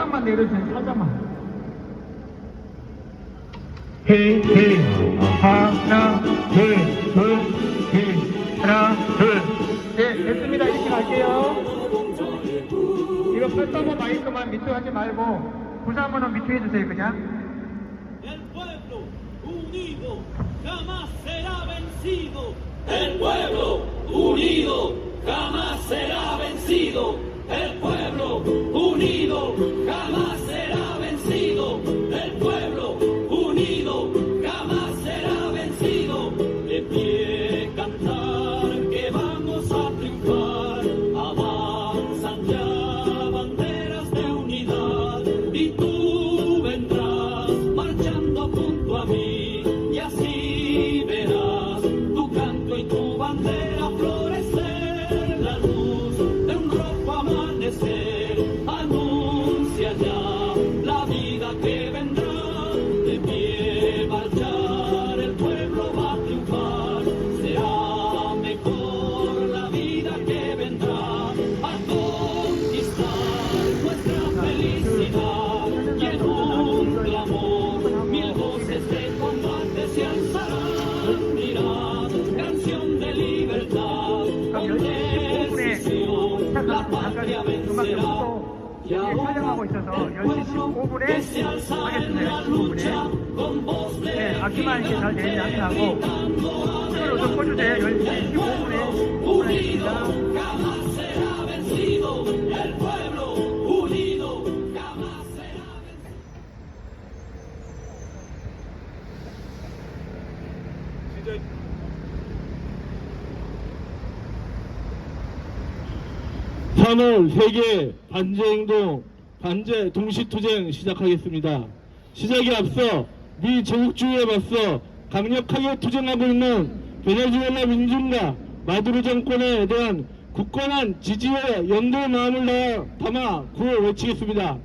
살짝만 내려주세요. 살짝만. 하나, 둘, 하나, 둘. 네, 됐습니다. 이렇게 갈게요. 이거 펼쳐서 마이크만 밑에 하지 말고 부사 한번 밑에 해주세요, 그냥. El pueblo unido jamás será vencido. El pueblo unido jamás será vencido. El pueblo unido jamás será vencido. El pueblo unido jamás será vencido. De pie cantar que vamos a triunfar. Avanzan ya banderas de unidad y tú vendrás marchando junto a mí y así verás tu canto y tu bandera florecer. La luz de un rojo amanecer anuncia ya la vida que vendrá. De pie marchar el pueblo va a triunfar. Será mejor la vida que vendrá a conquistar nuestra felicidad. Y en un clamor mil voces de combate se alzarán. Dirán canción de libertad con decisión la patria vencerá. Y ahora el pueblo que se alza en la lucha con voz de equidad gritando unido jamás será vencido. El pueblo unido jamás será vencido. 3월 세계 반제행동, 반제 동시투쟁 시작하겠습니다. 시작에 앞서 미 제국주의에 맞서 강력하게 투쟁하고 있는 베네수엘라 민중과 마두로 정권에 대한 굳건한 지지와 연대의 마음을 담아 구호 외치겠습니다.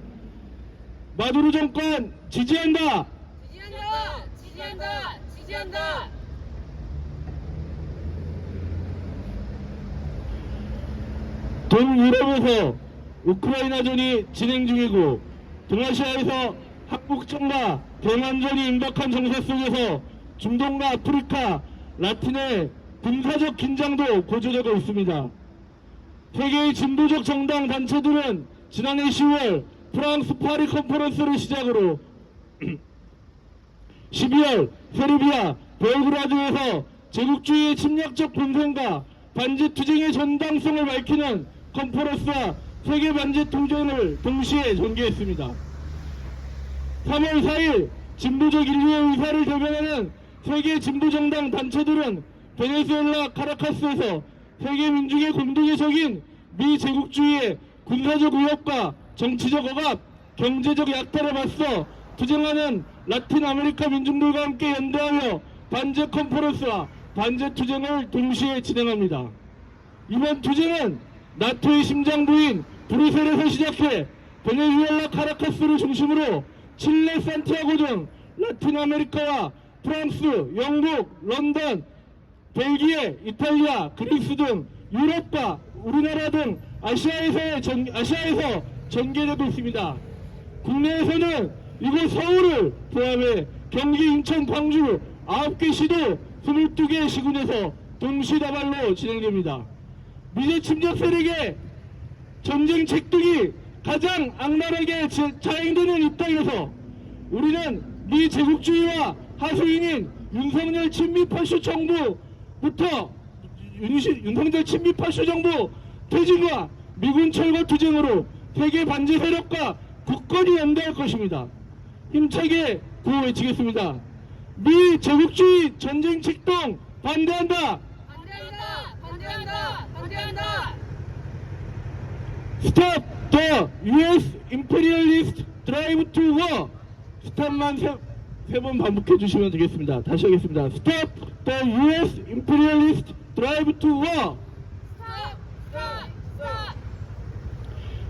마두로 정권 지지한다! 지지한다! 지지한다! 지지한다! 동유럽에서 우크라이나전이 진행 중이고 동아시아에서 학북전과 대만전이 임박한 정세 속에서 중동과 아프리카, 라틴의 군사적 긴장도 고조되고 있습니다. 세계의 진보적 정당 단체들은 지난해 10월 프랑스 파리 컨퍼런스를 시작으로 12월 세르비아 벨그라드에서 제국주의의 침략적 분쟁과 반제 투쟁의 전당성을 밝히는 컨퍼런스와 세계 반제 투쟁을 동시에 전개했습니다. 3월 4일 진보적 인류의 의사를 대변하는 세계 진보정당 단체들은 베네수엘라 카라카스에서 세계 민중의 공동의 적인 미 제국주의의 군사적 위협과 정치적 억압, 경제적 약탈에 맞서 투쟁하는 라틴 아메리카 민중들과 함께 연대하며 반제 컨퍼런스와 반제 투쟁을 동시에 진행합니다. 이번 투쟁은 나토의 심장부인 브뤼셀에서 시작해 베네수엘라 카라카스를 중심으로 칠레, 산티아고 등 라틴 아메리카와 프랑스, 영국, 런던, 벨기에, 이탈리아, 그리스 등 유럽과 우리나라 등 아시아에서 전개되고 있습니다. 국내에서는 이곳 서울을 포함해 경기, 인천, 광주 9개 시도 22개 시군에서 동시다발로 진행됩니다. 미제 침략 세력의 전쟁 책득이 가장 악랄하게 자행되는 이 땅에서 우리는 미 제국주의와 하수인인 윤석열 친미파쇼 정부부터 윤석열 친미파쇼 정부 퇴진과 미군 철거 투쟁으로 세계 반제 세력과 굳건히 연대할 것입니다. 힘차게 구호 외치겠습니다. 미 제국주의 전쟁 책동 반대한다! 반대한다! 반대한다! 반대한다! Stop the U.S. imperialist drive to war. 스탑만 세 번 반복해 주시면 되겠습니다. 다시 하겠습니다. Stop the U.S. imperialist drive to war.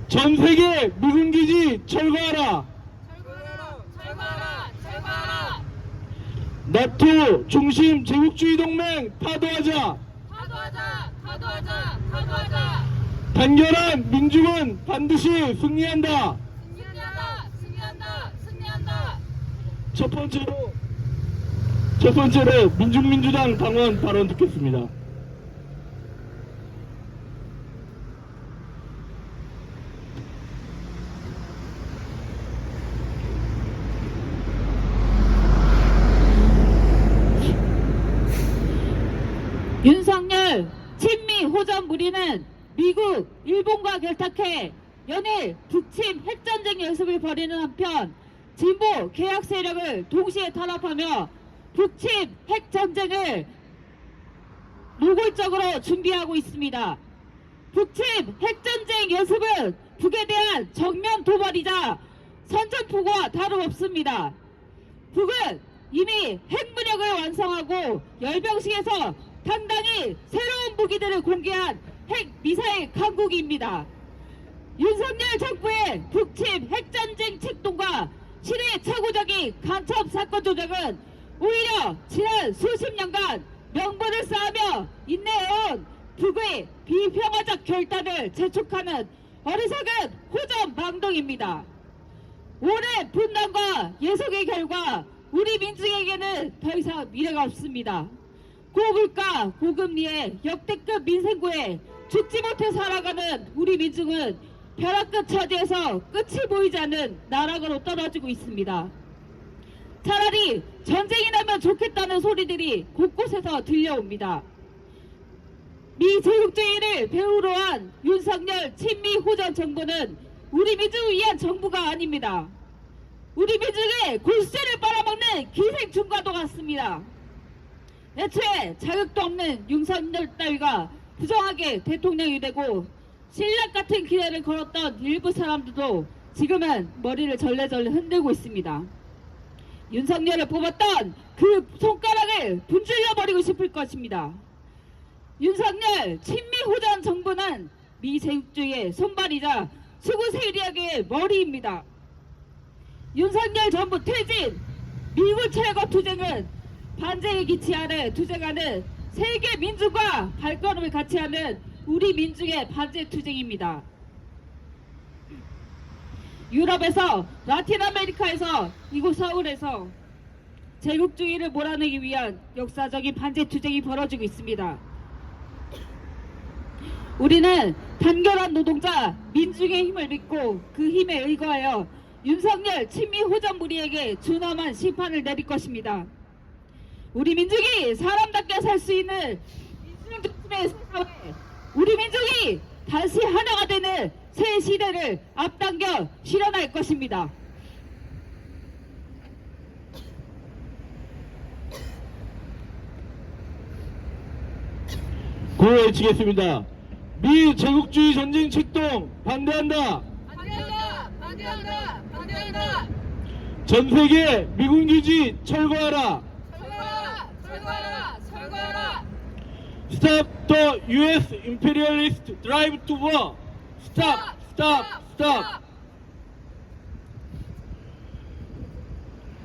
전 세계 미군 기지 철거하라. 철거하라! 나토 중심 제국주의 동맹 파도하자. 파도하자! 단결한 민중은 반드시 승리한다. 첫 번째로 민중민주당 당원 발언 듣겠습니다. 윤석열 친미 호전 무리는 미국, 일본과 결탁해 연일 북침 핵전쟁 연습을 벌이는 한편 진보 개혁 세력을 동시에 탄압하며 북침 핵전쟁을 노골적으로 준비하고 있습니다. 북침 핵전쟁 연습은 북에 대한 정면 도발이자 선전포고와 다름없습니다. 북은 이미 핵무력을 완성하고 열병식에서 당당히 새로운 무기들을 공개한 핵미사일 강국입니다. 윤석열 정부의 북침 핵전쟁 책동과 시대착오적인 간첩 사건 조작은 오히려 지난 수십 년간 명분을 쌓으며 인내해온 북의 비평화적 결단을 재촉하는 어리석은 호전망동입니다. 오랜 분단과 예속의 결과 우리 민중에게는 더 이상 미래가 없습니다. 고물가, 고금리의 역대급 민생고에 죽지 못해 살아가는 우리 민중은 벼락끝 처지에서 끝이 보이지 않는 나락으로 떨어지고 있습니다. 차라리 전쟁이 나면 좋겠다는 소리들이 곳곳에서 들려옵니다. 미 제국주의를 배후로 한 윤석열 친미 호전 정부는 우리 민중을 위한 정부가 아닙니다. 우리 민중의 골수를 빨아먹는 기생충과도 같습니다. 애초에 자격도 없는 윤석열 따위가 부정하게 대통령이 되고 신락 같은 기대를 걸었던 일부 사람들도 지금은 머리를 절레절레 흔들고 있습니다. 윤석열을 뽑았던 그 손가락을 분질러 버리고 싶을 것입니다. 윤석열 친미 호전 정부는 미 제국주의의 손발이자 수구 세력의 머리입니다. 윤석열 정부 퇴진, 미군 철거 투쟁은 반제의 기치 아래 투쟁하는 세계 민중과 발걸음을 같이 하는 우리 민중의 반제 투쟁입니다. 유럽에서, 라틴 아메리카에서, 이곳 서울에서 제국주의를 몰아내기 위한 역사적인 반제 투쟁이 벌어지고 있습니다. 우리는 단결한 노동자, 민중의 힘을 믿고 그 힘에 의거하여 윤석열 친미 호전 무리에게 준엄한 심판을 내릴 것입니다. 우리 민족이 사람답게 살 수 있는 민중 중심의 사회, 우리 민족이 다시 하나가 되는 새 시대를 앞당겨 실현할 것입니다. 구호 외치겠습니다. 미 제국주의 전쟁 책동 반대한다. 반대한다. 반대한다. 반대한다. 전 세계 미군 기지 철거하라. 철거하라. 철거하라. 철거하라. Stop the U.S. imperialist drive to war. Stop, stop, stop.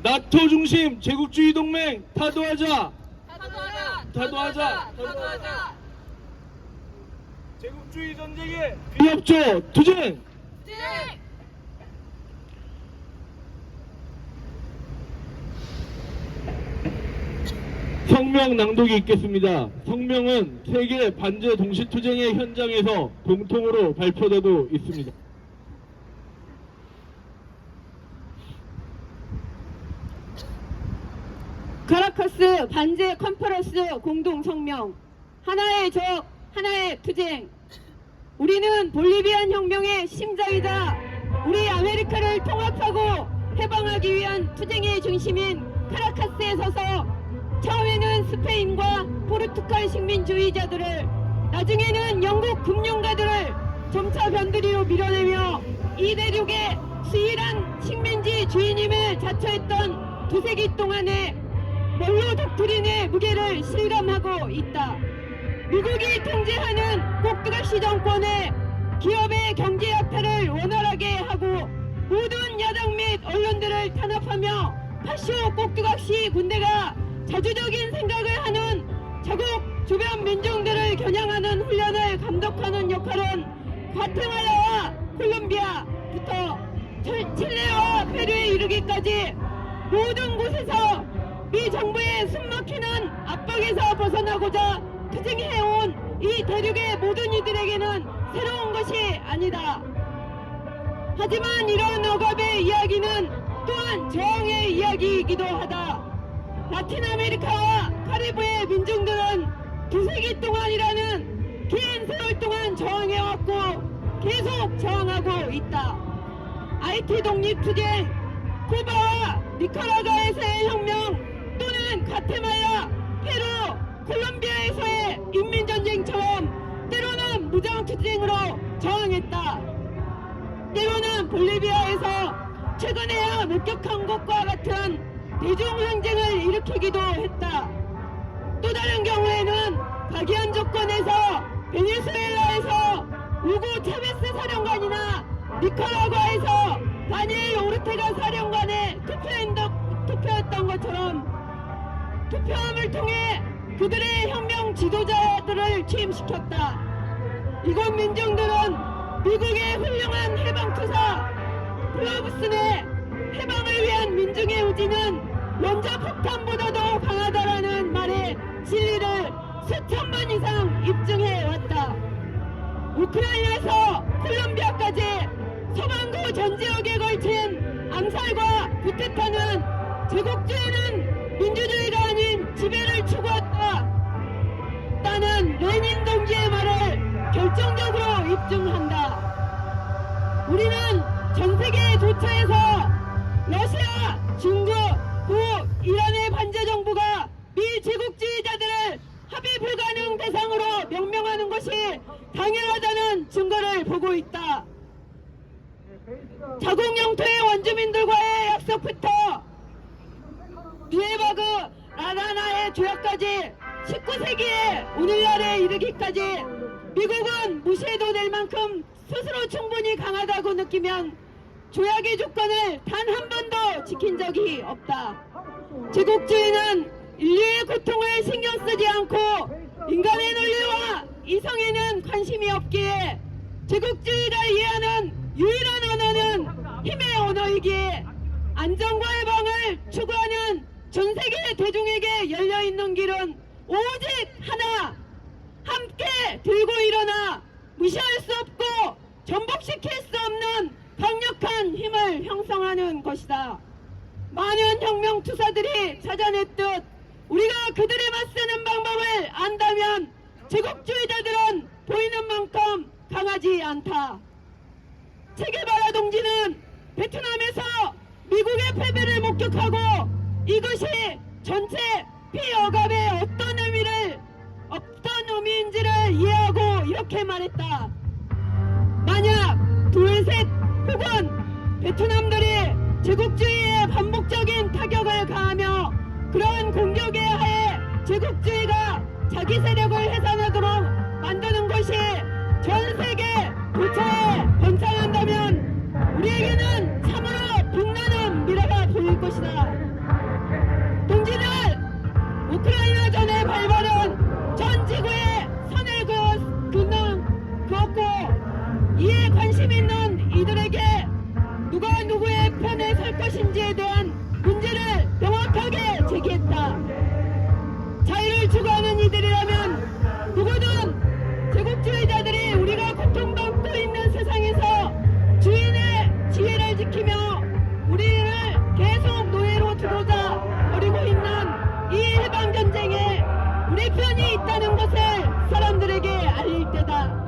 나토 중심 제국주의 동맹 타도하자. 타도하자. 타도하자. 타도하자. 제국주의 전쟁에 비협조 투쟁. 투쟁. 성명 낭독이 있겠습니다. 성명은 세계 반제 동시투쟁의 현장에서 공통으로 발표되고 있습니다. 카라카스 반제 컨퍼런스 공동 성명. 하나의 적, 하나의 투쟁. 우리는 볼리비안 혁명의 심장이자 우리 아메리카를 통합하고 해방하기 위한 투쟁의 중심인 카라카스에 서서 처음에는 스페인과 포르투갈 식민주의자들을, 나중에는 영국 금융가들을 점차 변두리로 밀어내며 이 대륙의 수일한 식민지 주인임을 자처했던 두세기 동안의 멜로 독트린의 무게를 실감하고 있다. 미국이 통제하는 꼭두각시 정권의 기업의 경제 약탈을 원활하게 하고 모든 야당 및 언론들을 탄압하며 파쇼 꼭두각시 군대가 자주적인 생각을 하는 자국 주변 민중들을 겨냥하는 훈련을 감독하는 역할은 과테말라와 콜롬비아부터 칠레와 페루에 이르기까지 모든 곳에서 미 정부의 숨막히는 압박에서 벗어나고자 투쟁해온 이 대륙의 모든 이들에게는 새로운 것이 아니다. 하지만 이런 억압의 이야기는 또한 저항의 이야기이기도 하다. 라틴 아메리카와 카리브의 민중들은 두세기 동안이라는 긴 세월 동안 저항해왔고 계속 저항하고 있다. 아이티 독립투쟁, 쿠바와 니카라과에서의 혁명 또는 가테말라, 페루, 콜롬비아에서의 인민전쟁처럼 때로는 무장투쟁으로 저항했다. 때로는 볼리비아에서 최근에야 목격한 것과 같은 대중항쟁을 일으키기도 했다. 또 다른 경우에는 박이한 조건에서 베네수엘라에서 우고 차베스 사령관이나 니카라과에서 다니엘 오르테가 사령관의 투표였던 것처럼 투표함을 통해 그들의 혁명 지도자들을 취임시켰다. 이곳 민중들은 미국의 훌륭한 해방투사 플라부슨의 해방을 위한 민중의 의지는 원자 폭탄보다도 강하다라는 말에 진리를 수천 번 이상 입증해 왔다. 우크라이나에서 콜롬비아까지 서반구 전 지역에 걸친 암살과 쿠데타는 제국주의는 민주주의가 아닌 지배를 추구했다. 나는 레닌 동지의 말을 결정적으로 입증한다. 우리는 전 세계에 도처에서 러시아, 중국, 이란의 반제 정부가 미 제국주의자들을 합의 불가능 대상으로 명명하는 것이 당연하다는 증거를 보고 있다. 자국 영토의 원주민들과의 약속부터 누에바그 라라나의 조약까지 19세기에 오늘날에 이르기까지 미국은 무시해도 될 만큼 스스로 충분히 강하다고 느끼면 조약의 조건을 단 한 번도 지킨 적이 없다. 제국주의는 인류의 고통을 신경 쓰지 않고 인간의 논리와 이성에는 관심이 없기에 제국주의가 이해하는 유일한 언어는 힘의 언어이기에 안정과 해방을 추구하는 전 세계 대중에게 열려있는 길은 오직 하나, 함께 들고 일어나 무시할 수 없고 전복시킬 수 없는 강력한 힘을 형성하는 것이다. 많은 혁명 투사들이 찾아냈듯 우리가 그들에 맞서는 방법을 안다면 제국주의자들은 보이는 만큼 강하지 않다. 체게바라 동지는 베트남에서 미국의 패배를 목격하고 이것이 전체 피억압의 어떤 의미인지를 이해하고 이렇게 말했다. 만약 둘셋 혹은 베트남들이 제국주의에 반복적인 타격을 가하며 그러한 공격에 하에 제국주의가 자기 세력을 해산하도록 만드는 것이 전 세계 도처에 번창한다면 우리에게는 참으로 빛나는 미래가 보일 것이다. 동지들, 우크라이나 전의 발발은 전 지구에 선을 그었고 이에 관심 있는 이들에게 누가 누구의 편에 설 것인지에 대한 문제를 명확하게 제기했다. 자유를 추구하는 이들이라면 누구든 제국주의자들이 우리가 고통받고 있는 세상에서 주인의 지혜를 지키며 우리를 계속 노예로 두고자 벌이고 있는 이 해방전쟁에 우리 편이 있다는 것을 사람들에게 알릴 때다.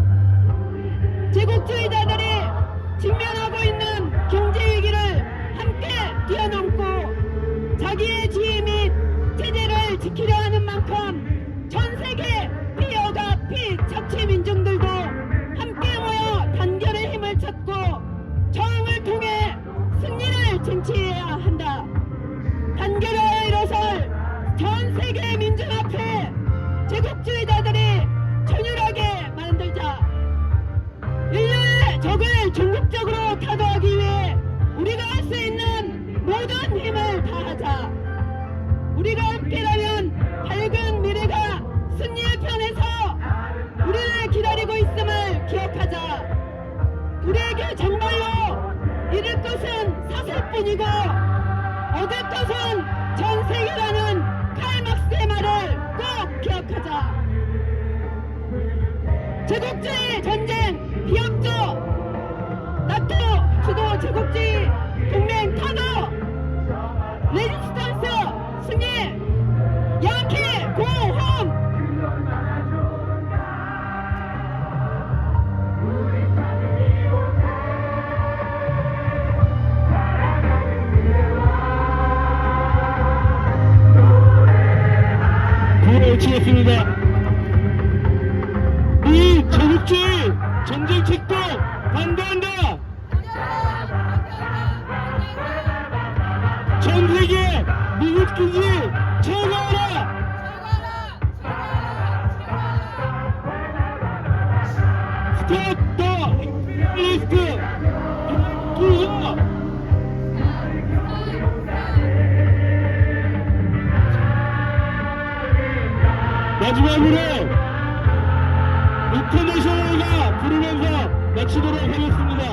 제국주의자들이 직면하고 있는 경제위기를 함께 뛰어넘고 자기의 지혜 및 체제를 지키려 하는 만큼 전 세계 피여가 피착취 민중들도 함께 모여 단결의 힘을 찾고 저항을 통해 승리를 쟁취해야 한다. 단결하여 일어설 전 세계 민중 앞에 제국주의자들이 전율하게 만들자. 인류의 적을 전국적으로 타도하기 위해 우리가 할 수 있는 모든 힘을 다하자. 우리가 함께라면 밝은 미래가 승리의 편에서 우리를 기다리고 있음을 기억하자. 우리에게 정말로 잃을 것은 사슬뿐이고 어댑터선 전 세계라는 칼막스의 말을 꼭 기억하자. 제국주의 전쟁 비협조, 나토 주도 제국주의 동맹 타도, 레지스턴스 승리, 양키 고홈. 외치겠습니다. 이 제국주의 전쟁 책도 반대한다. 전 세계 미국 기지 철거하라. 스톱 더 임페리얼리스트 투어. 마지막으로 인터내셔널가 부르면서 마치도록 하겠습니다.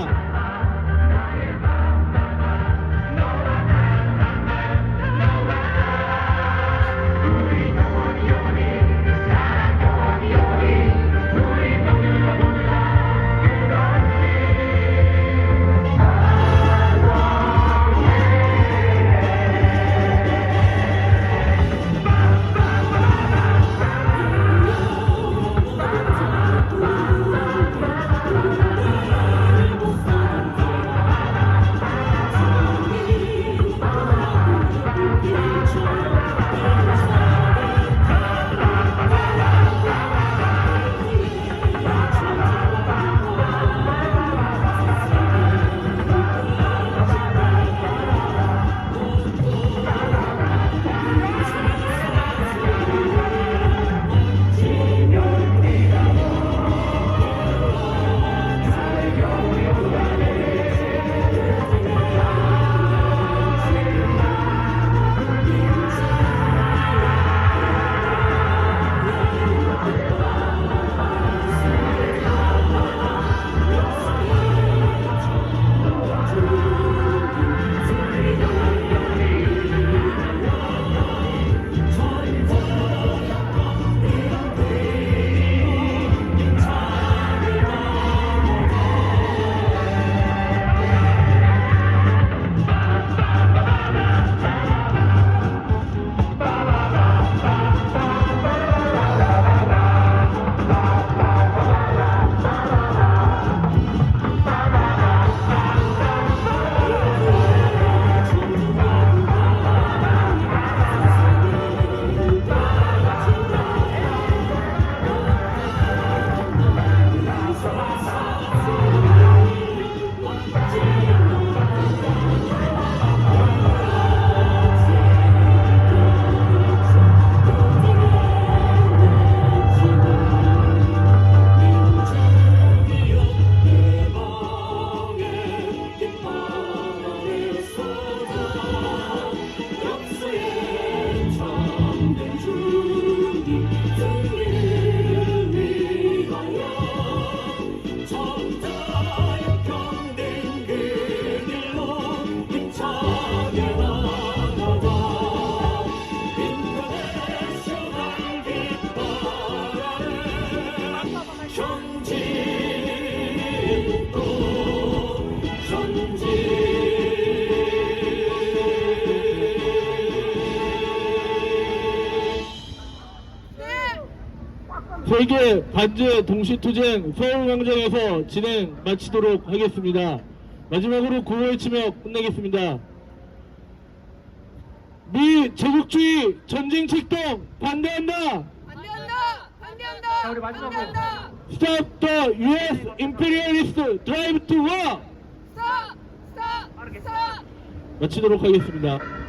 세계 반제 동시투쟁 서울광장에서 진행 마치도록 하겠습니다. 마지막으로 구호외치며 끝내겠습니다. 미 제국주의 전쟁 책동 반대한다. 자, 우리 마지막으로. Stop the U.S. imperialist drive to war. 스톱! 스톱! 스톱! 마치도록 하겠습니다.